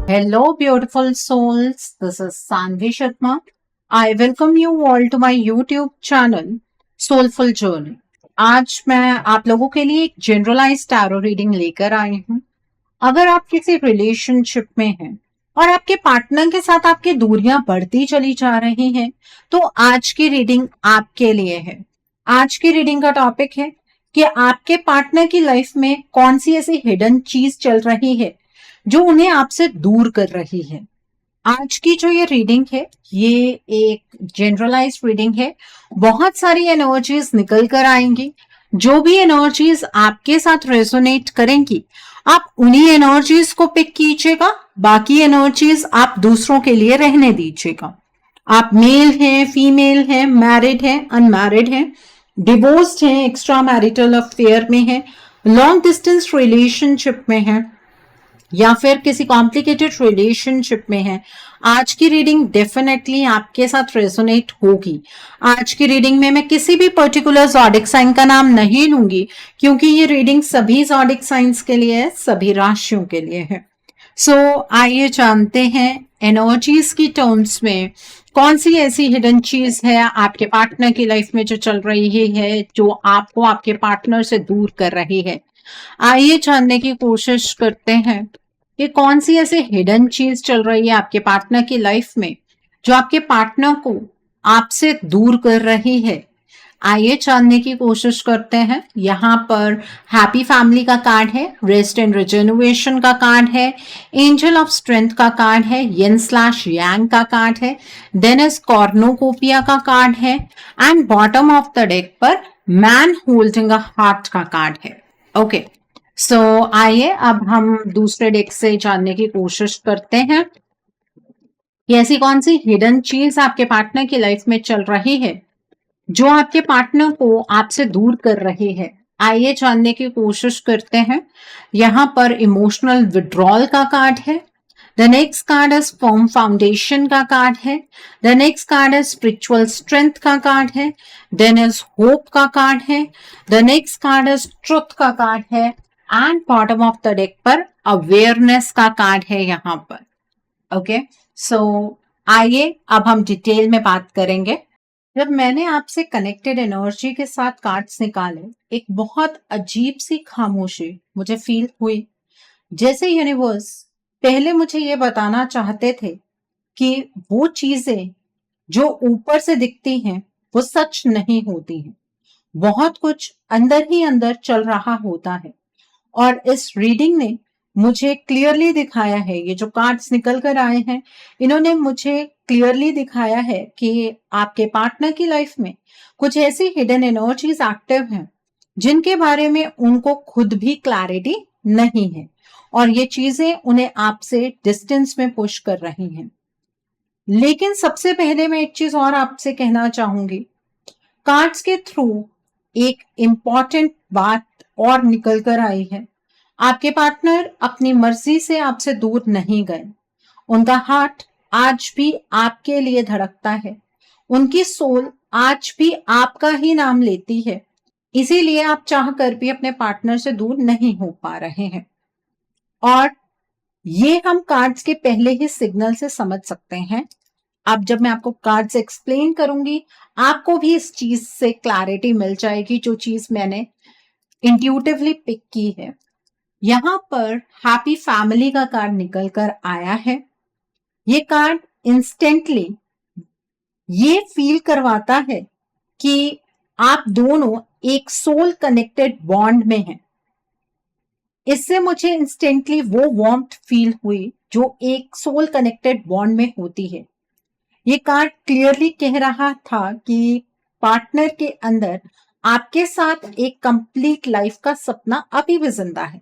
Hello, beautiful souls. This is Sanvi Sharma. I welcome you all to my YouTube channel, Soulful Journey. आज मैं आप लोगों के लिए एक जनरलाइज टैरो रीडिंग लेकर आई हूँ। अगर आप किसी रिलेशनशिप में हैं और आपके पार्टनर के साथ आपकी दूरियां बढ़ती चली जा रही हैं, तो आज की रीडिंग आपके लिए है। आज की रीडिंग का टॉपिक है कि आपके पार्टनर की लाइफ में कौन सी ऐसी हिडन चीज चल रही है जो उन्हें आपसे दूर कर रही है। आज की जो ये रीडिंग है, ये एक जनरलाइज रीडिंग है। बहुत सारी एनर्जीज निकल कर आएंगी। जो भी एनर्जीज आपके साथ रेजोनेट करेंगी, आप उन्हीं एनर्जीज को पिक कीजिएगा। बाकी एनर्जीज आप दूसरों के लिए रहने दीजिएगा। आप मेल हैं, फीमेल हैं, मैरिड हैं, अनमैरिड हैं, डिवोर्स्ड हैं, एक्स्ट्रा मैरिटल अफेयर में हैं, लॉन्ग डिस्टेंस रिलेशनशिप में हैं, या फिर किसी कॉम्प्लिकेटेड रिलेशनशिप में है, आज की रीडिंग डेफिनेटली आपके साथ रेजोनेट होगी। आज की रीडिंग में मैं किसी भी पर्टिकुलर ज़ोडिक साइन का नाम नहीं लूंगी, क्योंकि ये रीडिंग सभी ज़ोडिक साइंस के लिए है, सभी राशियों के लिए है। आइए जानते हैं एनर्जीज की टर्म्स में कौन सी ऐसी हिडन चीज है आपके पार्टनर की लाइफ में जो चल रही है, जो आपको आपके पार्टनर से दूर कर रही है। आइए जानने की कोशिश करते हैं कि कौन सी ऐसी हिडन चीज चल रही है आपके पार्टनर की लाइफ में जो आपके पार्टनर को आपसे दूर कर रही है। आइए जानने की कोशिश करते हैं। यहाँ पर हैप्पी फैमिली का कार्ड है, रेस्ट एंड रिजेन्युएशन का कार्ड है, एंजल ऑफ स्ट्रेंथ का कार्ड है, यन स्लैश यांग का कार्ड है, देन इज कॉर्नोकोपिया का कार्ड है, and bottom of the deck पर मैन होल्डिंग अ हार्ट का कार्ड है। ओके, आइए अब हम दूसरे डेक से जानने की कोशिश करते हैं कि ऐसी कौन सी हिडन चीज आपके पार्टनर की लाइफ में चल रही है जो आपके पार्टनर को आपसे दूर कर रही है। आइए जानने की कोशिश करते हैं। यहाँ पर इमोशनल विड्रॉल का कार्ड है, the next card is form foundation का कार्ड है, the next card is spiritual strength का कार्ड है, देन इज होप का कार्ड है, the next card is truth का कार्ड है, and bottom of the deck पर अवेयरनेस का कार्ड है यहाँ पर। ओके, आइए अब हम डिटेल में बात करेंगे। जब मैंने आपसे कनेक्टेड एनर्जी के साथ कार्ड्स निकाले, एक बहुत अजीब सी खामोशी मुझे फील हुई, जैसे यूनिवर्स पहले मुझे ये बताना चाहते थे कि वो चीजें जो ऊपर से दिखती हैं वो सच नहीं होती हैं। बहुत कुछ अंदर ही अंदर चल रहा होता है। और इस रीडिंग ने मुझे क्लियरली दिखाया है, ये जो कार्ड्स निकल कर आए हैं, इन्होंने मुझे क्लियरली दिखाया है कि आपके पार्टनर की लाइफ में कुछ ऐसी हिडन एनर्जीज एक्टिव हैं जिनके बारे में उनको खुद भी क्लैरिटी नहीं है, और ये चीजें उन्हें आपसे डिस्टेंस में पुश कर रही हैं। लेकिन सबसे पहले मैं एक चीज और आपसे कहना चाहूंगी। कार्ड्स के थ्रू एक इंपॉर्टेंट बात और निकल कर आई है। आपके पार्टनर अपनी मर्जी से आपसे दूर नहीं गए। उनका हार्ट आज भी आपके लिए धड़कता है। उनकी सोल आज भी आपका ही नाम लेती है। इसीलिए आप चाह कर भी अपने पार्टनर से दूर नहीं हो पा रहे हैं। और ये हम कार्ड्स के पहले ही सिग्नल से समझ सकते हैं। अब जब मैं आपको कार्ड्स एक्सप्लेन करूंगी, आपको भी इस चीज से क्लैरिटी मिल जाएगी, जो चीज मैंने इंट्यूटिवली पिक की है। यहाँ पर हैप्पी फैमिली का कार्ड निकल कर आया है। ये कार्ड इंस्टेंटली ये फील करवाता है कि आप दोनों एक सोल कनेक्टेड बॉन्ड में हैं। इससे मुझे इंस्टेंटली वो वार्मथ फील हुई जो एक सोल कनेक्टेड बॉन्ड में होती है। ये कार्ड क्लियरली कह रहा था कि पार्टनर के अंदर आपके साथ एक कंप्लीट लाइफ का सपना अभी भी जिंदा है।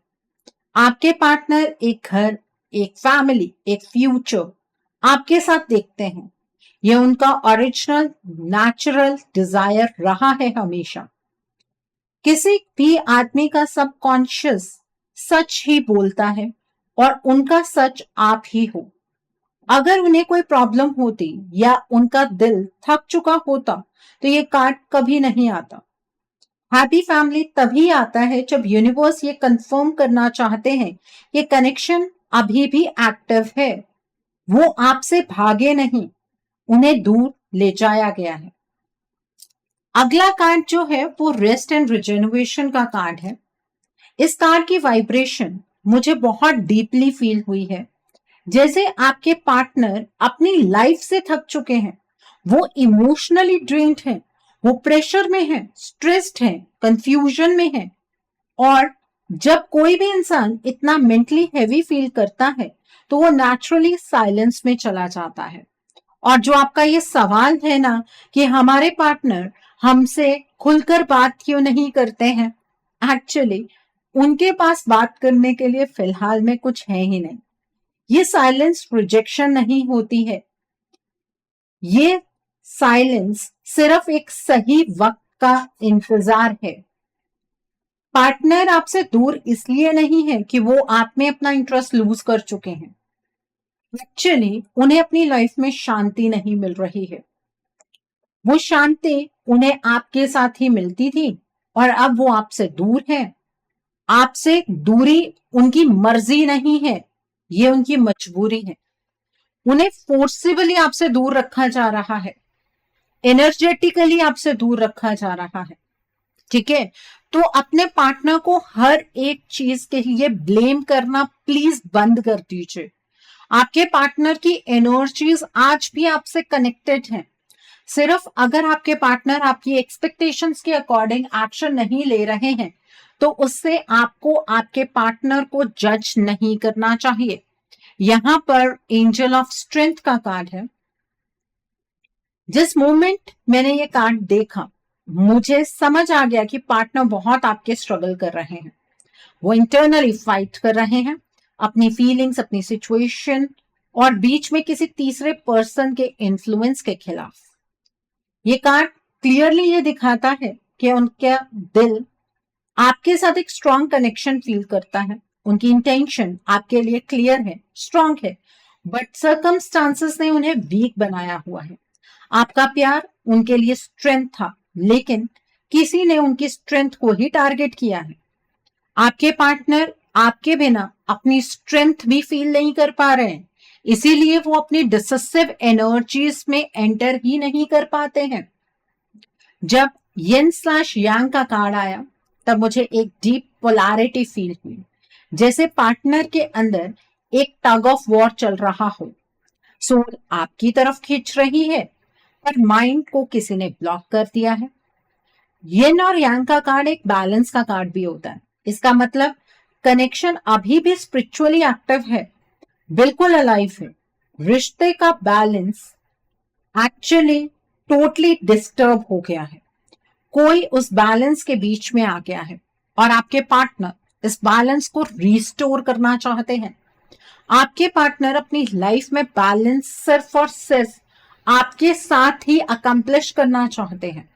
आपके पार्टनर एक घर, एक फैमिली, एक फ्यूचर आपके साथ देखते हैं। ये उनका ओरिजिनल नेचुरल डिजायर रहा है हमेशा। किसी भी आदमी का सबकॉन्शियस सच ही बोलता है, और उनका सच आप ही हो। अगर उन्हें कोई प्रॉब्लम होती या उनका दिल थक चुका होता तो ये कार्ड कभी नहीं आता। हैप्पी फैमिली तभी आता है जब यूनिवर्स ये कंफर्म करना चाहते हैं कि कनेक्शन अभी भी एक्टिव है, वो आपसे भागे नहीं, उन्हें दूर ले जाया गया है। अगला कार्ड जो है वो रेस्ट एंड रिजेनरेशन का कार्ड है। इस कार्ड की वाइब्रेशन मुझे बहुत डीपली फील हुई है, जैसे आपके पार्टनर अपनी लाइफ से थक चुके हैं, वो इमोशनली ड्रेन्ड है, वो प्रेशर में है, स्ट्रेस्ड है, कंफ्यूजन में है। और जब कोई भी इंसान इतना मेंटली हैवी फील करता है तो वो नेचुरली साइलेंस में चला जाता है। और जो आपका ये सवाल है ना कि हमारे पार्टनर हमसे खुलकर बात क्यों नहीं करते हैं, एक्चुअली उनके पास बात करने के लिए फिलहाल में कुछ है ही नहीं। ये साइलेंस रिजेक्शन नहीं होती है, ये साइलेंस सिर्फ एक सही वक्त का इंतजार है। पार्टनर आपसे दूर इसलिए नहीं है कि वो आप में अपना इंटरेस्ट लूज कर चुके हैं, एक्चुअली उन्हें अपनी लाइफ में शांति नहीं मिल रही है। वो शांति उन्हें आपके साथ ही मिलती थी और अब वो आपसे दूर है। आपसे दूरी उनकी मर्जी नहीं है, ये उनकी मजबूरी है। उन्हें फोर्सिबली आपसे दूर रखा जा रहा है, एनर्जेटिकली आपसे दूर रखा जा रहा है। ठीक है, तो अपने पार्टनर को हर एक चीज के लिए ब्लेम करना प्लीज बंद कर दीजिए। आपके पार्टनर की एनर्जीज आज भी आपसे कनेक्टेड हैं। सिर्फ अगर आपके पार्टनर आपकी एक्सपेक्टेशंस के अकॉर्डिंग एक्शन नहीं ले रहे हैं तो उससे आपको आपके पार्टनर को जज नहीं करना चाहिए। यहां पर एंजल ऑफ स्ट्रेंथ का कार्ड है। जिस मोमेंट मैंने ये कार्ड देखा मुझे समझ आ गया कि पार्टनर बहुत आपके स्ट्रगल कर रहे हैं, वो इंटरनली फाइट कर रहे हैं अपनी फीलिंग्स, अपनी सिचुएशन और बीच में किसी तीसरे पर्सन के इन्फ्लुएंस के खिलाफ। ये कार्ड क्लियरली ये दिखाता है कि उनका दिल आपके साथ एक स्ट्रॉन्ग कनेक्शन फील करता है, उनकी इंटेंशन आपके लिए क्लियर है, स्ट्रॉन्ग है, बट सर्कमस्टांसेस ने उन्हें वीक बनाया हुआ है। आपका प्यार उनके लिए स्ट्रेंथ था, लेकिन किसी ने उनकी स्ट्रेंथ को ही टारगेट किया है। आपके पार्टनर आपके बिना अपनी स्ट्रेंथ भी फील नहीं कर पा रहे हैं, इसीलिए वो अपनी डिसेसिव एनर्जीज में एंटर ही नहीं कर पाते हैं। जब यिन स्लैश यांग का कार्ड आया तब मुझे एक डीप पोलैरिटी फील हुई, जैसे पार्टनर के अंदर एक टग ऑफ वॉर चल रहा हो। सोल आपकी तरफ खींच रही है पर माइंड को किसी ने ब्लॉक कर दिया है। यिन और यांग का कार्ड एक बैलेंस का कार्ड भी होता है। इसका मतलब कनेक्शन अभी भी स्पिरिचुअली एक्टिव है, बिल्कुल अलाइव है। रिश्ते का बैलेंस एक्चुअली टोटली डिस्टर्ब हो गया है, कोई उस बैलेंस के बीच में आ गया है और आपके पार्टनर इस बैलेंस को रिस्टोर करना चाहते हैं। आपके पार्टनर अपनी लाइफ में बैलेंस सिर्फ और सिर्फ आपके साथ ही अकम्प्लिश करना चाहते हैं।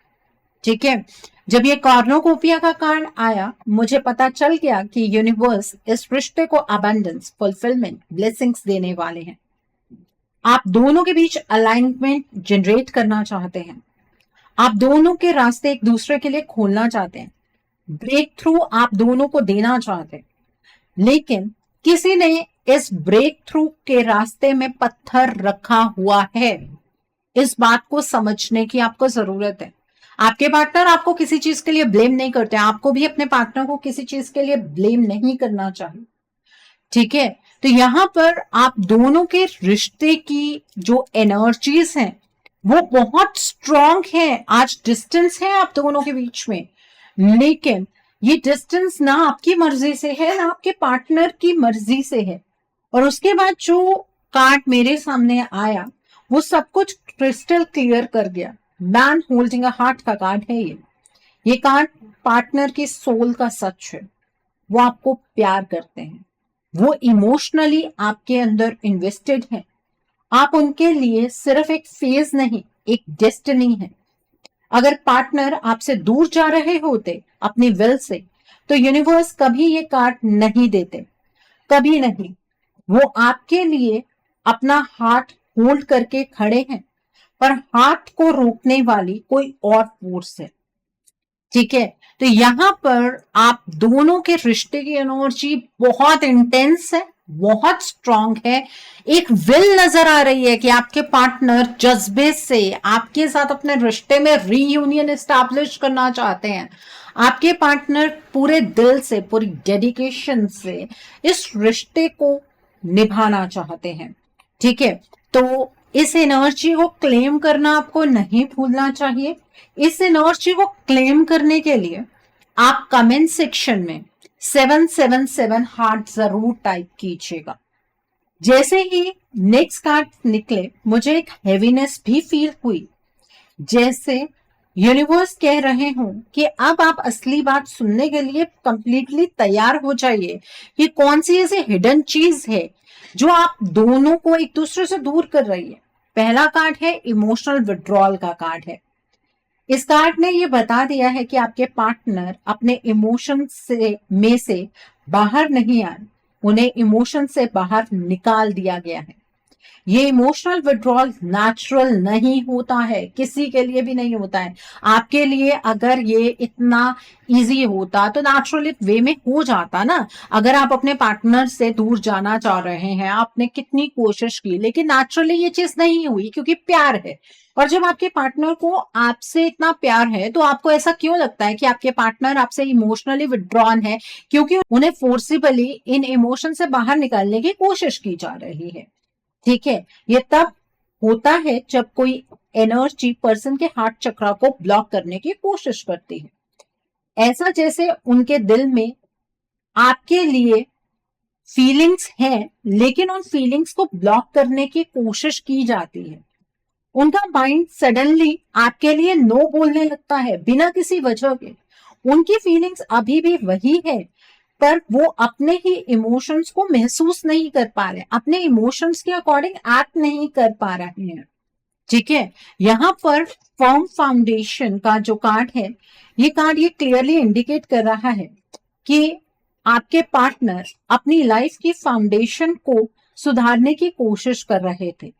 ठीक है, जब ये कॉर्नोकोपिया का कार्ड आया मुझे पता चल गया कि यूनिवर्स इस रिश्ते को अबंडेंस, फुलफिलमेंट, ब्लेसिंग्स देने वाले हैं। आप दोनों के बीच अलाइनमेंट जनरेट करना चाहते हैं, आप दोनों के रास्ते एक दूसरे के लिए खोलना चाहते हैं, ब्रेक थ्रू आप दोनों को देना चाहते हैं, लेकिन किसी ने इस ब्रेक थ्रू के रास्ते में पत्थर रखा हुआ है। इस बात को समझने की आपको जरूरत है। आपके पार्टनर आपको किसी चीज के लिए ब्लेम नहीं करते, आपको भी अपने पार्टनर को किसी चीज के लिए ब्लेम नहीं करना चाहिए। ठीक है, तो यहां पर आप दोनों के रिश्ते की जो एनर्जीज हैं वो बहुत स्ट्रॉन्ग है। आज डिस्टेंस है आप दोनों के बीच में, लेकिन ये डिस्टेंस ना आपकी मर्जी से है ना आपके पार्टनर की मर्जी से है। और उसके बाद जो कार्ड मेरे सामने आया वो सब कुछ क्रिस्टल क्लियर कर गया। मैन होल्डिंग अ हार्ट का कार्ड है ये कार्ड पार्टनर की सोल का सच है। वो आपको प्यार करते हैं, वो इमोशनली आपके अंदर इन्वेस्टेड है। आप उनके लिए सिर्फ एक फेज नहीं, एक डेस्टिनी है। अगर पार्टनर आपसे दूर जा रहे होते अपनी विल से तो यूनिवर्स कभी ये कार्ड नहीं देते, कभी नहीं। वो आपके लिए अपना हार्ट होल्ड करके खड़े हैं, पर हार्ट को रोकने वाली कोई और फोर्स है। ठीक है, तो यहां पर आप दोनों के रिश्ते की एनर्जी बहुत इंटेंस है, बहुत स्ट्रांग है, एक विल नजर आ रही है कि आपके पार्टनर जज्बे से आपके साथ अपने रिश्ते में रीयूनियन एस्टैब्लिश करना चाहते हैं। आपके पार्टनर पूरे दिल से, पूरी डेडिकेशन से इस रिश्ते को निभाना चाहते हैं। ठीक है, तो इस एनर्जी को क्लेम करना आपको नहीं भूलना चाहिए। इस एनर्जी को क्लेम करने के लिए आप कमेंट सेक्शन में 777 हार्ट जरूर टाइप कीजिएगा। जैसे ही नेक्स्ट कार्ड निकले मुझे एक हेवीनेस भी फील हुई, जैसे यूनिवर्स कह रहे हो कि अब आप असली बात सुनने के लिए कंप्लीटली तैयार हो जाइए कि कौन सी ऐसी हिडन चीज है जो आप दोनों को एक दूसरे से दूर कर रही है। पहला कार्ड है इमोशनल विड्रॉल का कार्ड है। इस कार्ड ने ये बता दिया है कि आपके पार्टनर अपने इमोशन से बाहर नहीं आए, उन्हें इमोशन से बाहर निकाल दिया गया है। ये इमोशनल विड्रॉल नेचुरल नहीं होता है, किसी के लिए भी नहीं होता है। आपके लिए अगर ये इतना इजी होता तो नेचुरल वे में हो जाता ना। अगर आप अपने पार्टनर से दूर जाना चाह रहे हैं, आपने कितनी कोशिश की, लेकिन नेचुरली ये चीज नहीं हुई क्योंकि प्यार है। और जब आपके पार्टनर को आपसे इतना प्यार है तो आपको ऐसा क्यों लगता है कि आपके पार्टनर आपसे इमोशनली विड्रॉन है? क्योंकि उन्हें फोर्सिबली इन इमोशन से बाहर निकालने की कोशिश की जा रही है। ठीक है, ये तब होता है जब कोई एनर्जी पर्सन के हार्ट चक्र को ब्लॉक करने की कोशिश करती है। ऐसा जैसे उनके दिल में आपके लिए फीलिंग्स हैं, लेकिन उन फीलिंग्स को ब्लॉक करने की कोशिश की जाती है। उनका माइंड सडनली आपके लिए नो बोलने लगता है बिना किसी वजह के। उनकी फीलिंग्स अभी भी वही है, पर वो अपने ही इमोशंस को महसूस नहीं कर पा रहे, अपने इमोशंस के अकॉर्डिंग एक्ट नहीं कर पा रहे हैं। ठीक है, यहाँ पर फर्म फाउंडेशन का जो कार्ड है, ये कार्ड ये क्लियरली इंडिकेट कर रहा है कि आपके पार्टनर अपनी लाइफ की फाउंडेशन को सुधारने की कोशिश कर रहे थे।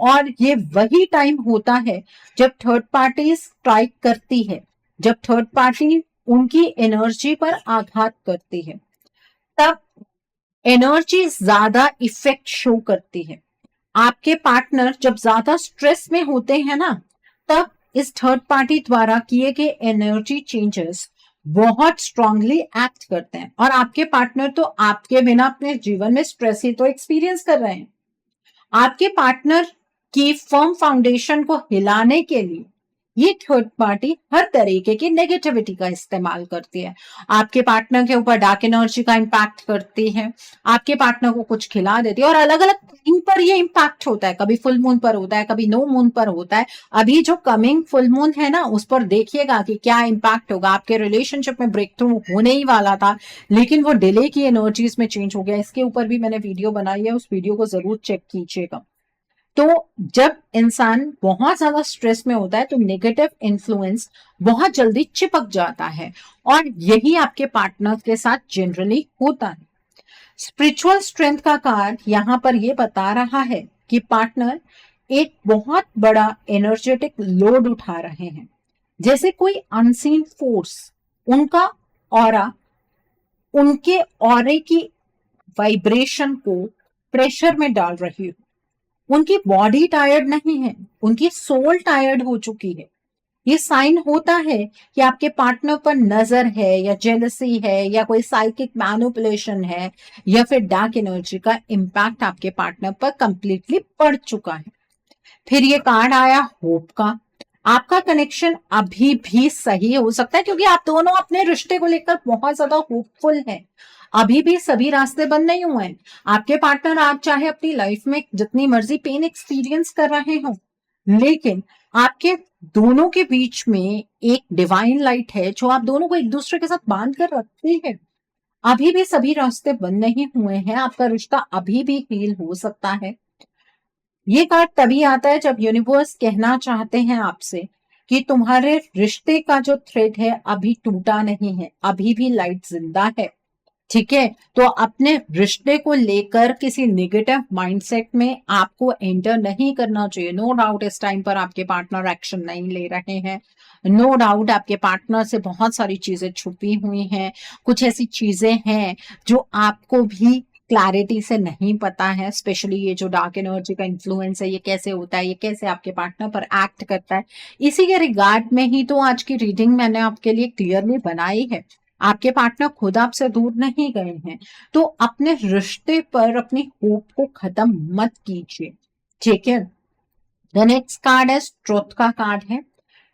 और ये वही टाइम होता है जब थर्ड पार्टी स्ट्राइक करती है, जब थर्ड पार्टी उनकी एनर्जी पर आघात करती है, तब एनर्जी ज्यादा इफेक्ट शो करती है। आपके पार्टनर जब ज्यादा स्ट्रेस में होते हैं ना, तब इस थर्ड पार्टी द्वारा किए गए एनर्जी चेंजेस बहुत स्ट्रांगली एक्ट करते हैं। और आपके पार्टनर तो आपके बिना अपने जीवन में स्ट्रेस ही तो एक्सपीरियंस कर रहे हैं। आपके पार्टनर की फर्म फाउंडेशन को हिलाने के लिए ये थर्ड पार्टी हर तरीके की नेगेटिविटी का इस्तेमाल करती है। आपके पार्टनर के ऊपर डार्क एनर्जी का इम्पैक्ट करती है, आपके पार्टनर को कुछ खिला देती है। और अलग अलग टाइम पर ये इम्पैक्ट होता है, कभी फुल मून पर होता है, कभी नो मून पर होता है। अभी जो कमिंग फुल मून है ना, उस पर देखिएगा कि क्या इम्पैक्ट होगा। आपके रिलेशनशिप में ब्रेक थ्रू होने ही वाला था, लेकिन वो डिले की एनर्जीज में चेंज हो गया। इसके ऊपर भी मैंने वीडियो बनाई है, उस वीडियो को जरूर चेक कीजिएगा। तो जब इंसान बहुत ज्यादा स्ट्रेस में होता है तो नेगेटिव इन्फ्लुएंस बहुत जल्दी चिपक जाता है, और यही आपके पार्टनर के साथ जनरली होता है। स्पिरिचुअल स्ट्रेंथ का कार्ड यहाँ पर यह बता रहा है कि पार्टनर एक बहुत बड़ा एनर्जेटिक लोड उठा रहे हैं, जैसे कोई अनसीन फोर्स उनका ऑरा, उनके ऑरे की वाइब्रेशन को प्रेशर में डाल रही हो। उनकी बॉडी टायर्ड नहीं है, उनकी सोल टायर्ड हो चुकी है। ये साइन होता है कि आपके पार्टनर पर नजर है, या जेलसी है, या कोई साइकिक मैनिपुलेशन है, या फिर डार्क एनर्जी का इम्पैक्ट आपके पार्टनर पर कंप्लीटली पड़ चुका है। फिर ये कार्ड आया होप का। आपका कनेक्शन अभी भी सही हो सकता है, क्योंकि आप दोनों अपने रिश्ते को लेकर बहुत ज्यादा होपफुल हैं। अभी भी सभी रास्ते बंद नहीं हुए हैं। आपके पार्टनर, आप चाहे अपनी लाइफ में जितनी मर्जी पेन एक्सपीरियंस कर रहे हो, लेकिन आपके दोनों के बीच में एक डिवाइन लाइट है जो आप दोनों को एक दूसरे के साथ बांध कर रखती है। अभी भी सभी रास्ते बंद नहीं हुए हैं, आपका रिश्ता अभी भी हील हो सकता है। ये कार्ड तभी आता है जब यूनिवर्स कहना चाहते हैं आपसे कि तुम्हारे रिश्ते का जो थ्रेड है अभी टूटा नहीं है, अभी भी लाइट जिंदा है। ठीक है, तो अपने रिश्ते को लेकर किसी नेगेटिव माइंडसेट में आपको एंटर नहीं करना चाहिए। नो डाउट इस टाइम पर आपके पार्टनर एक्शन नहीं ले रहे हैं, नो डाउट आपके पार्टनर से बहुत सारी चीजें छुपी हुई हैं, कुछ ऐसी चीजें हैं जो आपको भी क्लैरिटी से नहीं पता है, स्पेशली ये जो डार्क एनर्जी का इन्फ्लुएंस है, ये कैसे होता है, ये कैसे आपके पार्टनर पर एक्ट करता है, इसी के रिगार्ड में ही तो आज की रीडिंग मैंने आपके लिए क्लियरली बनाई है। आपके पार्टनर खुद आपसे दूर नहीं गए हैं, तो अपने रिश्ते पर अपनी होप को खत्म मत कीजिए, ठीक है। द नेक्स्ट कार्ड है ट्रुथ का कार्ड है।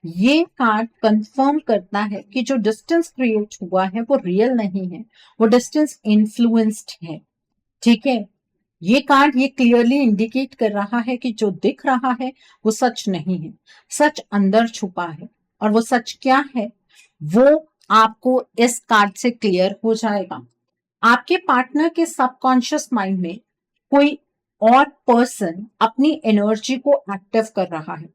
ये कार्ड कंफर्म करता है कि जो डिस्टेंस क्रिएट हुआ है वो रियल नहीं है, वो डिस्टेंस इन्फ्लुएंस्ड है, ठीक है। ये कार्ड ये क्लियरली इंडिकेट कर रहा है कि जो दिख रहा है वो सच नहीं है, सच अंदर छुपा है। और वो सच क्या है वो आपको इस कार्ड से क्लियर हो जाएगा। आपके पार्टनर के सबकॉन्शियस माइंड में कोई और पर्सन अपनी एनर्जी को एक्टिव कर रहा है,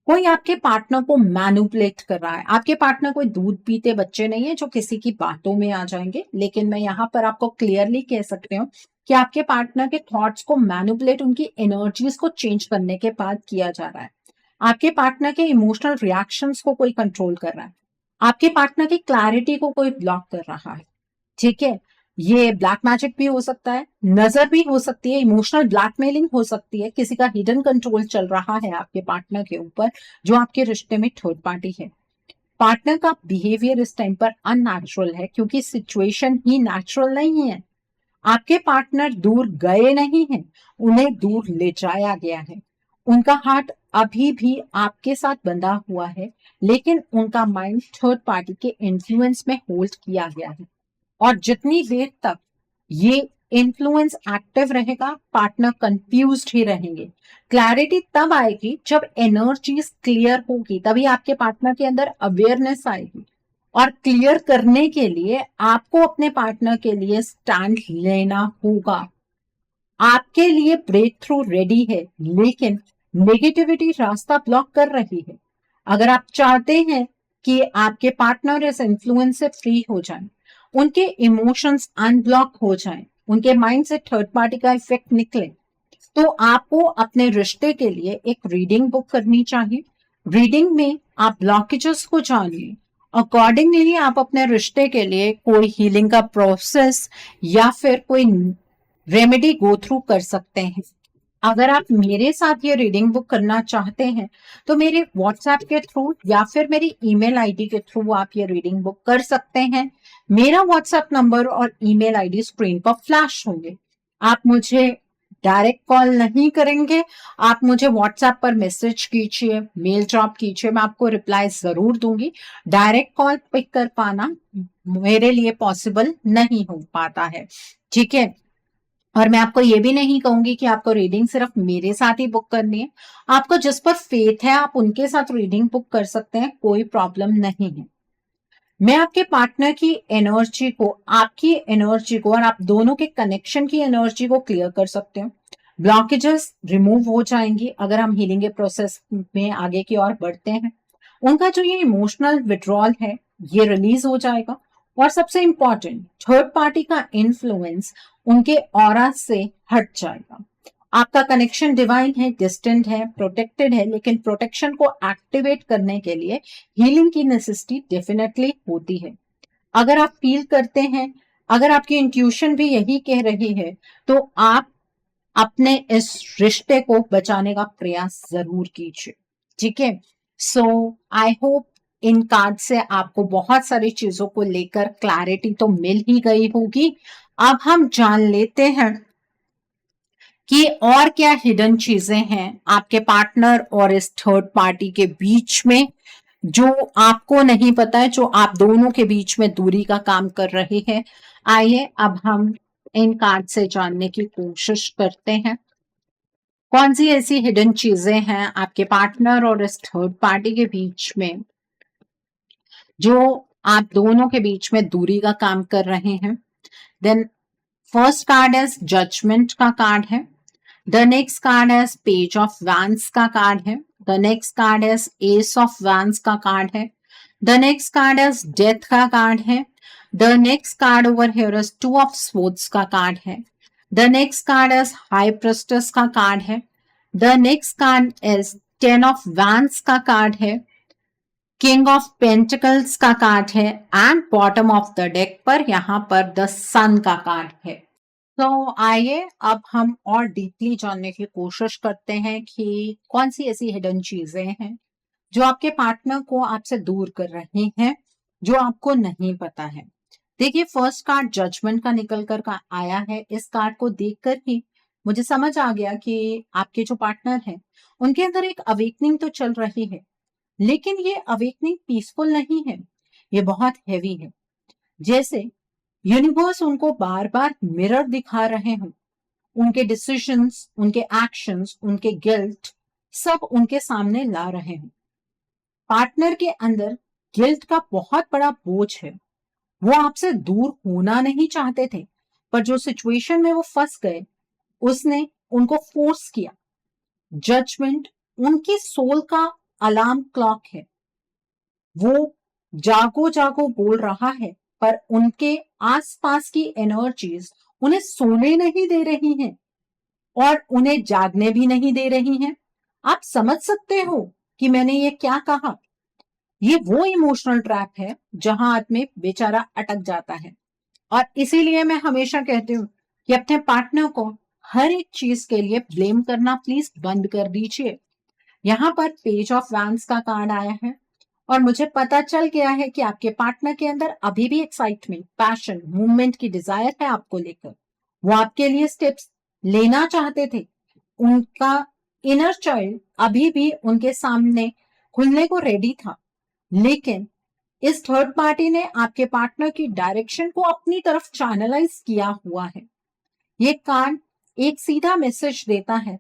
कोई आपके पार्टनर को मैनिपुलेट कर रहा है। आपके पार्टनर कोई दूध पीते बच्चे नहीं है जो किसी की बातों में आ जाएंगे, लेकिन मैं यहाँ पर आपको क्लियरली कह सकती हूँ कि आपके पार्टनर के थॉट्स को मैनिपुलेट, उनकी एनर्जीज को चेंज करने के बाद किया जा रहा है। आपके पार्टनर के इमोशनल रिएक्शंस को कोई कंट्रोल कर रहा है, आपके पार्टनर की क्लैरिटी को कोई ब्लॉक कर रहा है, ठीक है। ये ब्लैक मैजिक भी हो सकता है, नजर भी हो सकती है, इमोशनल ब्लैकमेलिंग हो सकती है, किसी का हिडन कंट्रोल चल रहा है आपके पार्टनर के ऊपर जो आपके रिश्ते में थर्ड पार्टी है। पार्टनर का बिहेवियर इस टाइम पर अननेचुरल है क्योंकि सिचुएशन ही नेचुरल नहीं है। आपके पार्टनर दूर गए नहीं हैं, उन्हें दूर ले जाया गया है। उनका हार्ट अभी भी आपके साथ बंधा हुआ है, लेकिन उनका माइंड थर्ड पार्टी के इन्फ्लुएंस में होल्ड किया गया है। और जितनी देर तक ये इन्फ्लुएंस एक्टिव रहेगा, पार्टनर कंफ्यूज्ड ही रहेंगे। क्लैरिटी तब आएगी जब एनर्जीज क्लियर होगी, तभी आपके पार्टनर के अंदर अवेयरनेस आएगी। और क्लियर करने के लिए आपको अपने पार्टनर के लिए स्टैंड लेना होगा। आपके लिए ब्रेक थ्रू रेडी है, लेकिन नेगेटिविटी रास्ता ब्लॉक कर रही है। अगर आप चाहते हैं कि आपके पार्टनर इस इन्फ्लुएंस से फ्री हो जाएं, उनके इमोशंस अनब्लॉक हो जाएं, उनके माइंड से थर्ड पार्टी का इफेक्ट निकले, तो आपको अपने रिश्ते के लिए एक रीडिंग बुक करनी चाहिए। रीडिंग में आप ब्लॉकेजेस को जानिए, अकॉर्डिंगली आप अपने रिश्ते के लिए कोई हीलिंग का प्रोसेस या फिर कोई रेमेडी गो थ्रू कर सकते हैं। अगर आप मेरे साथ ये रीडिंग बुक करना चाहते हैं तो मेरे व्हाट्सएप के थ्रू या फिर मेरी ईमेल आईडी के थ्रू आप ये रीडिंग बुक कर सकते हैं। मेरा व्हाट्सएप नंबर और ईमेल आईडी स्क्रीन पर फ्लैश होंगे। आप मुझे डायरेक्ट कॉल नहीं करेंगे, आप मुझे व्हाट्सएप पर मैसेज कीजिए, मेल ड्रॉप कीजिए, मैं आपको रिप्लाई जरूर दूंगी। डायरेक्ट कॉल पिक कर पाना मेरे लिए पॉसिबल नहीं हो पाता है, ठीक है। और मैं आपको ये भी नहीं कहूंगी कि आपको रीडिंग सिर्फ मेरे साथ ही बुक करनी है। आपको जिस पर फेथ है आप उनके साथ रीडिंग बुक कर सकते हैं, कोई प्रॉब्लम नहीं है। मैं आपके पार्टनर की एनर्जी को, आपकी एनर्जी को और आप दोनों के कनेक्शन की एनर्जी को क्लियर कर सकते हो। ब्लॉकेजेस रिमूव हो जाएंगी अगर हम हीलिंग के प्रोसेस में आगे की ओर बढ़ते हैं। उनका जो ये इमोशनल विड्रॉल है ये रिलीज हो जाएगा। और सबसे इंपॉर्टेंट, थर्ड पार्टी का इन्फ्लुएंस उनके ऑरा से हट जाएगा। आपका कनेक्शन डिवाइन है, डिस्टेंट है, प्रोटेक्टेड है, लेकिन प्रोटेक्शन को एक्टिवेट करने के लिए हीलिंग की नेसेसिटी डेफिनेटली होती है। अगर आप फील करते हैं, अगर आपकी इंट्यूशन भी यही कह रही है, तो आप अपने इस रिश्ते को बचाने का प्रयास जरूर कीजिए, ठीक है। सो आई होप इन कार्ड से आपको बहुत सारी चीजों को लेकर क्लैरिटी तो मिल ही गई होगी। अब हम जान लेते हैं कि और क्या हिडन चीजें हैं आपके पार्टनर और इस थर्ड पार्टी के बीच में जो आपको नहीं पता है, जो आप दोनों के बीच में दूरी का काम कर रहे हैं। आइए अब हम इन कार्ड से जानने की कोशिश करते हैं कौन सी ऐसी हिडन चीजें हैं आपके पार्टनर और इस थर्ड पार्टी के बीच में जो आप दोनों के बीच में दूरी का काम कर रहे हैं। देन फर्स्ट कार्ड है जजमेंट का कार्ड है। द नेक्स्ट कार्ड है पेज ऑफ वैंस का कार्ड है। द नेक्स्ट कार्ड है एस ऑफ वैंस का कार्ड है। द नेक्स्ट कार्ड है डेथ का कार्ड है। The next card over here is two of swords का कार्ड है। The next card is high प्रेस्टेस का कार्ड है। The next card is 10 of vents का कार्ड है। किंग ऑफ पेंटिकल्स का कार्ड है and bottom of the deck पर यहां पर द सन का कार्ड है। तो आइए अब हम और डीपली जानने की कोशिश करते हैं कि कौन सी ऐसी हिडन चीजें हैं जो आपके पार्टनर को आपसे दूर कर रही हैं, जो आपको नहीं पता है। देखिए, फर्स्ट कार्ड जजमेंट का निकल कर का आया है। इस कार्ड को देखकर ही मुझे समझ आ गया कि आपके जो पार्टनर हैं उनके अंदर एक अवेकनिंग तो चल रही है, लेकिन ये अवेकनिंग पीसफुल नहीं है, ये बहुत हैवी है। जैसे यूनिवर्स उनको बार बार मिरर दिखा रहे हों, उनके डिसीजंस, उनके एक्शंस, उनके गिल्ट सब उनके सामने ला रहे हैं। पार्टनर के अंदर गिल्ट का बहुत बड़ा बोझ है। वो आपसे दूर होना नहीं चाहते थे, पर जो सिचुएशन में वो फंस गए उसने उनको फोर्स किया। जजमेंट उनकी सोल का अलार्म क्लॉक है। वो जागो जागो बोल रहा है, पर उनके आसपास की एनर्जीज उन्हें सोने नहीं दे रही हैं और उन्हें जागने भी नहीं दे रही हैं। आप समझ सकते हो कि मैंने ये क्या कहा। ये वो इमोशनल ट्रैप है जहां आदमी बेचारा अटक जाता है। और इसीलिए मैं हमेशा कहती हूँ कि अपने पार्टनर को हर एक चीज के लिए ब्लेम करना प्लीज बंद कर दीजिए। यहाँ पर पेज ऑफ वैंड्स का कार्ड आया है और मुझे पता चल गया है कि आपके पार्टनर के अंदर अभी भी एक्साइटमेंट, पैशन, मूवमेंट की डिजायर है आपको लेकर। वो आपके लिए स्टेप्स लेना चाहते थे। उनका इनर चाइल्ड अभी भी उनके सामने खुलने को रेडी था, लेकिन इस थर्ड पार्टी ने आपके पार्टनर की डायरेक्शन को अपनी तरफ चैनलाइज किया हुआ है। ये कार्ड एक सीधा मैसेज देता है,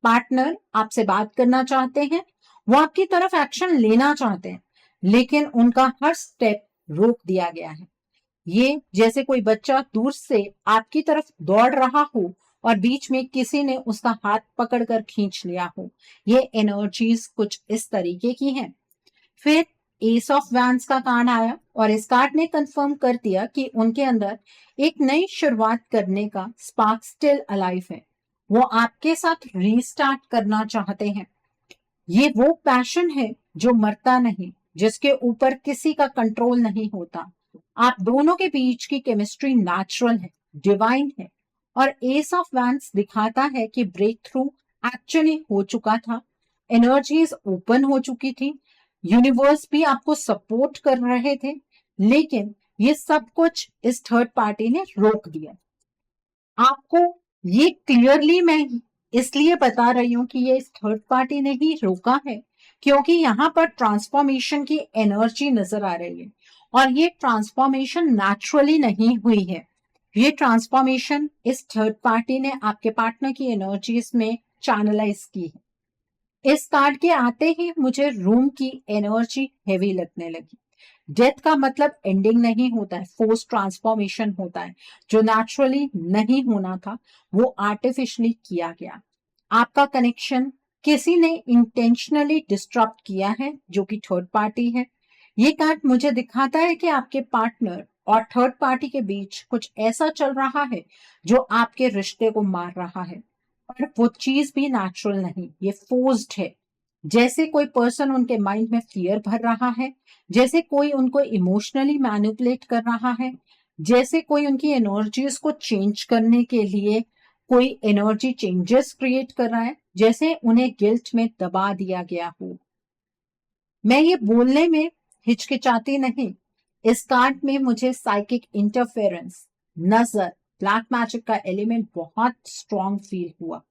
पार्टनर आपसे बात करना चाहते हैं, वो आपकी तरफ एक्शन लेना चाहते हैं, लेकिन उनका हर स्टेप रोक दिया गया है। ये जैसे कोई बच्चा दूर से आपकी तरफ दौड़ रहा हो और बीच में किसी ने उसका हाथ पकड़कर खींच लिया हो। ये एनर्जीज कुछ इस तरीके की हैं। फिर एस ऑफ वैंड्स का कार्ड आया और इस कार्ड ने कंफर्म कर दिया कि उनके अंदर एक नई शुरुआत करने का स्पार्क स्टिल अलाइव है। वो आपके साथ रीस्टार्ट करना चाहते हैं। ये वो पैशन है जो मरता नहीं, जिसके ऊपर किसी का कंट्रोल नहीं होता। आप दोनों के बीच की केमिस्ट्री नेचुरल है, डिवाइन है। और एस ऑफ वैंड्स दिखाता है कि ब्रेक थ्रू एक्चुअली हो चुका था, एनर्जीज ओपन हो चुकी थी, यूनिवर्स भी आपको सपोर्ट कर रहे थे, लेकिन ये सब कुछ इस थर्ड पार्टी ने रोक दिया। आपको ये क्लियरली मैं इसलिए बता रही हूं कि ये इस थर्ड पार्टी ने ही रोका है, क्योंकि यहां पर ट्रांसफॉर्मेशन की एनर्जी नजर आ रही है और ये ट्रांसफॉर्मेशन नेचुरली नहीं हुई है। ये ट्रांसफॉर्मेशन इस थर्ड पार्टी ने आपके पार्टनर की एनर्जीज में चैनलाइज की है। इस कार्ड के आते ही मुझे रूम की एनर्जी हेवी लगने लगी। डेथ का मतलब एंडिंग नहीं होता है, फोर्स ट्रांसफॉर्मेशन होता है। जो नेचुरली नहीं होना था वो आर्टिफिशियली किया गया। आपका कनेक्शन किसी ने इंटेंशनली डिस्टर्ब किया है, जो कि थर्ड पार्टी है। ये कार्ड मुझे दिखाता है कि आपके पार्टनर और थर्ड पार्टी के बीच कुछ ऐसा चल रहा है जो आपके रिश्ते को मार रहा है। पर वो चीज भी नेचुरल नहीं, ये फोर्स्ड है। जैसे कोई पर्सन उनके माइंड में फियर भर रहा है, जैसे कोई उनको इमोशनली मैनिपुलेट कर रहा है, जैसे कोई उनकी एनर्जीज को चेंज करने के लिए कोई एनर्जी चेंजेस क्रिएट कर रहा है, जैसे उन्हें गिल्ट में दबा दिया गया हो। मैं ये बोलने में हिचकिचाती नहीं। इस कार्ड में मुझे साइकिक इंटरफेरेंस, नजर, ब्लैक मैजिक का एलिमेंट बहुत स्ट्रॉन्ग फील हुआ।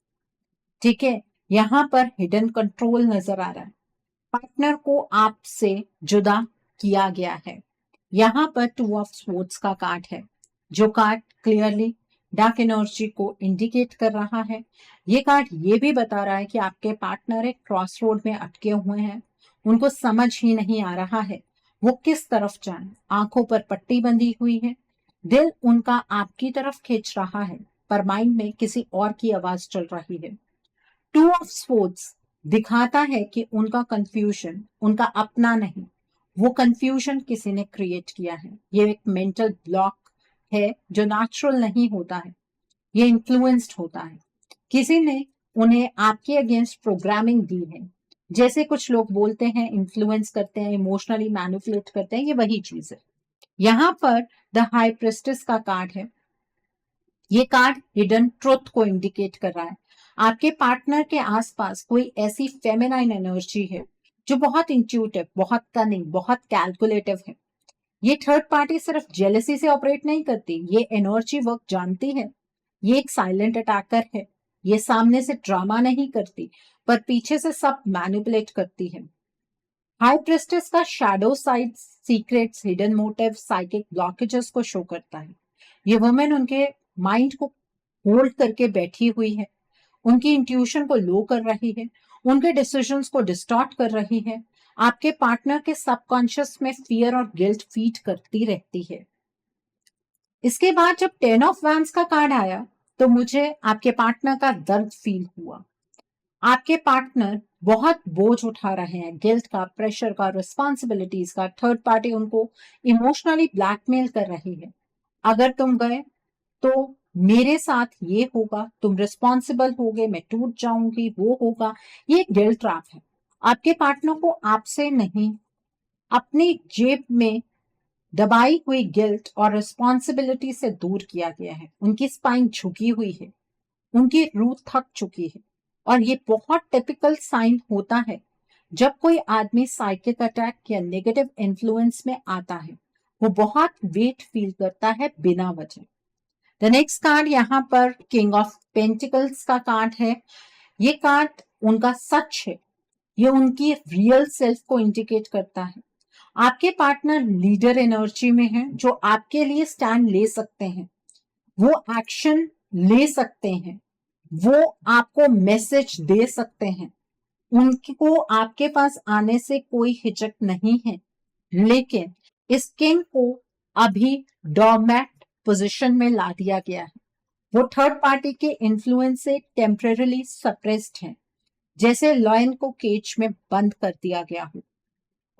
ठीक है, यहां पर हिडन कंट्रोल नजर आ रहा है। पार्टनर को आपसे जुदा किया गया है। यहाँ पर टू ऑफ स्वॉर्ड्स का कार्ड है, जो कार्ड क्लियरली डार्क एनर्जी को इंडिकेट कर रहा है। ये कार्ड ये भी बता रहा है कि आपके पार्टनर एक क्रॉस रोड में अटके हुए हैं। उनको समझ ही नहीं आ रहा है वो किस तरफ जाए। आंखों पर पट्टी बंधी हुई है, दिल उनका आपकी तरफ खींच रहा है, पर माइंड में किसी और की आवाज चल रही है। टू ऑफ स्वॉर्ड्स दिखाता है कि उनका कंफ्यूजन उनका अपना नहीं, वो कंफ्यूजन किसी ने क्रिएट किया है। ये एक मेंटल ब्लॉक है जो नेचुरल नहीं होता है, ये इन्फ्लुएंस्ड होता है। किसी ने उन्हें आपके अगेंस्ट प्रोग्रामिंग दी है। जैसे कुछ लोग बोलते हैं इन्फ्लुएंस करते हैं, इमोशनली मैनिपुलेट करते हैं, ये वही चीज है। यहाँ पर द हाई प्रेस्टिस का कार्ड है। ये कार्ड हिडन ट्रुथ को इंडिकेट कर रहा है। आपके पार्टनर के आसपास कोई ऐसी फेमिनाइन एनर्जी है जो बहुत इंट्यूटिव, बहुत कनिंग, बहुत कैलकुलेटिव है। ये थर्ड पार्टी सिर्फ जेलसी से ऑपरेट नहीं करती, ये एनर्जी वर्क जानती है। ये एक साइलेंट अटैकर है। ये सामने से ड्रामा नहीं करती, पर पीछे से सब मैनिपुलेट करती है। हाई प्रेस्टेस का shadow side secrets, hidden motive, psychic blockages को शो करता है। ये वुमेन उनके माइंड को होल्ड करके बैठी हुई है, उनकी इंट्यूशन को लो कर रही है, उनके डिसीजंस को डिस्टॉर्ट कर रही है। आपके पार्टनर के सबकॉन्शियस में फियर और गिल्ट फीड करती रहती है। इसके बाद जब 10 ऑफ वैंड्स का कार्ड आया तो मुझे आपके पार्टनर का दर्द फील हुआ। आपके पार्टनर बहुत बोझ उठा रहे हैं, गिल्ट का, प्रेशर का, रिस्पॉन्सिबिलिटीज का। थर्ड पार्टी उनको इमोशनली ब्लैकमेल कर रही है। अगर तुम गए तो मेरे साथ ये होगा, तुम रिस्पॉन्सिबल होगे, मैं टूट जाऊंगी, वो होगा। ये गिल्ट ट्रैप है। आपके पार्टनर को आपसे नहीं, अपनी जेब में दबाई हुई गिल्ट और रिस्पॉन्सिबिलिटी से दूर किया गया है। उनकी स्पाइन झुकी हुई है, उनकी रूह थक चुकी है। और ये बहुत टिपिकल साइन होता है जब कोई आदमी साइकिक अटैक या नेगेटिव इन्फ्लुएंस में आता है। वो बहुत वेट फील करता है बिना वजह। द नेक्स्ट कार्ड यहाँ पर किंग ऑफ पेंटिकल्स का कार्ड है। ये कार्ड उनका सच है, ये उनकी रियल सेल्फ को इंडिकेट करता है। आपके पार्टनर लीडर एनर्जी में है, जो आपके लिए स्टैंड ले सकते हैं, वो एक्शन ले सकते हैं, वो आपको मैसेज दे सकते हैं। उनको आपके पास आने से कोई हिचक नहीं है। लेकिन इस किंग को अभी डोरमैट पोजीशन में ला दिया गया है। वो थर्ड पार्टी के इन्फ्लुएंस से टेम्परेरीली सप्रेस्ड है, जैसे लॉयन को केज में बंद कर दिया गया हो।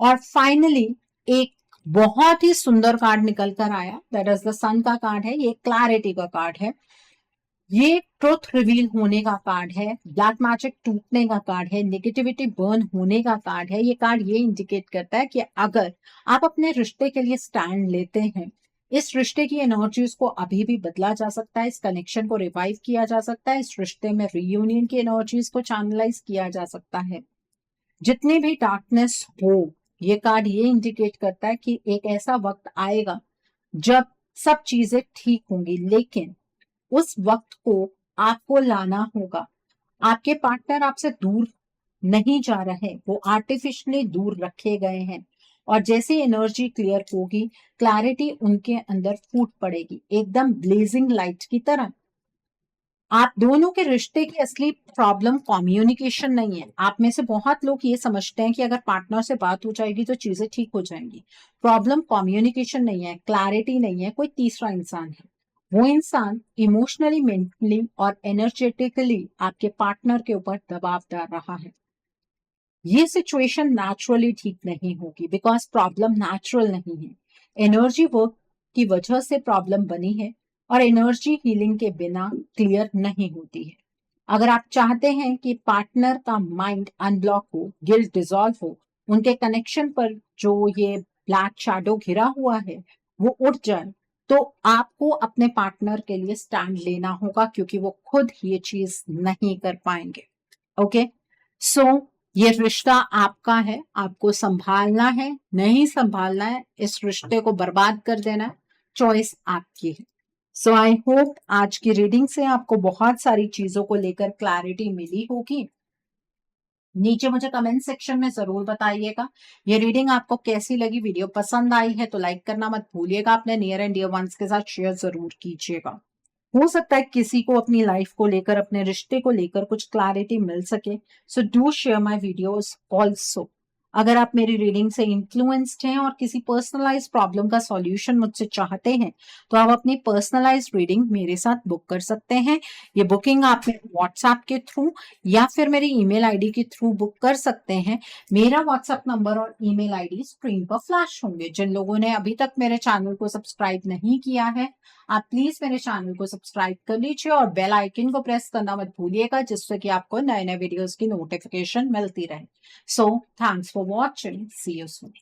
और फाइनली एक बहुत ही सुंदर कार्ड निकल कर आया, दैट इज द सन का कार्ड है। ये क्लैरिटी का कार्ड है, ये ट्रुथ रिवील होने का कार्ड है, ब्लैक मैजिक टूटने का कार्ड है, नेगेटिविटी बर्न होने का कार्ड है। ये कार्ड ये इंडिकेट करता है कि अगर आप अपने रिश्ते के लिए स्टैंड लेते हैं, इस रिश्ते की एनर्जीज को अभी भी बदला जा सकता है, इस कनेक्शन को रिवाइव किया जा सकता है, इस रिश्ते में रीयूनियन की एनर्जीज को चैनलाइज किया जा सकता है। जितनी भी डार्कनेस हो, ये कार्ड ये इंडिकेट करता है कि एक ऐसा वक्त आएगा जब सब चीजें ठीक होंगी, लेकिन उस वक्त को आपको लाना होगा। आपके पार्टनर आपसे दूर नहीं जा रहे, वो आर्टिफिशियली दूर रखे गए हैं। और जैसे एनर्जी क्लियर होगी, क्लैरिटी उनके अंदर फूट पड़ेगी, एकदम ब्लेजिंग लाइट की तरह। आप दोनों के रिश्ते की असली प्रॉब्लम कम्युनिकेशन नहीं है। आप में से बहुत लोग ये समझते हैं कि अगर पार्टनर से बात हो जाएगी तो चीजें ठीक हो जाएंगी। प्रॉब्लम कम्युनिकेशन नहीं है, क्लैरिटी नहीं है, कोई तीसरा इंसान है। वो इंसान इमोशनली, मेंटली और एनर्जेटिकली आपके पार्टनर के ऊपर दबाव डाल रहा है। ये सिचुएशन नेचुरली ठीक नहीं होगी, बिकॉज प्रॉब्लम नेचुरल नहीं है। एनर्जी वर्क की वजह से प्रॉब्लम बनी है, और एनर्जी हीलिंग के बिना क्लियर नहीं होती है। अगर आप चाहते हैं कि पार्टनर का माइंड अनब्लॉक हो, गिल्ट डिसॉल्व हो, उनके कनेक्शन पर जो ये ब्लैक शैडो घिरा हुआ है वो उठ जाए, तो आपको अपने पार्टनर के लिए स्टैंड लेना होगा, क्योंकि वो खुद ये चीज नहीं कर पाएंगे। ओके, सो ये रिश्ता आपका है, आपको संभालना है, नहीं संभालना है, इस रिश्ते को बर्बाद कर देना है, चॉइस आपकी है। सो आई होप आज की रीडिंग से आपको बहुत सारी चीजों को लेकर क्लैरिटी मिली होगी। नीचे मुझे कमेंट सेक्शन में जरूर बताइएगा ये रीडिंग आपको कैसी लगी। वीडियो पसंद आई है तो लाइक करना मत भूलिएगा, अपने नियर एंड डियर वंस के साथ शेयर जरूर कीजिएगा। हो सकता है किसी को अपनी लाइफ को लेकर, अपने रिश्ते को लेकर कुछ क्लैरिटी मिल सके। So do share my videos also. अगर आप मेरी रीडिंग से इन्फ्लुएंस्ड हैं और किसी पर्सनलाइज प्रॉब्लम का सॉल्यूशन मुझसे चाहते हैं, तो आप अपनी पर्सनलाइज रीडिंग मेरे साथ बुक कर सकते हैं। ये बुकिंग आप व्हाट्सएप के थ्रू या फिर मेरी ईमेल आईडी के थ्रू बुक कर सकते हैं। मेरा व्हाट्सएप नंबर और ईमेल आईडी स्क्रीन पर फ्लैश होंगे। जिन लोगों ने अभी तक मेरे चैनल को सब्सक्राइब नहीं किया है, आप प्लीज मेरे चैनल को सब्सक्राइब कर लीजिए और बेल आइकन को प्रेस करना मत भूलिएगा, जिससे कि आपको नए नए वीडियोस की नोटिफिकेशन मिलती रहे। So thanks for watching, see you soon.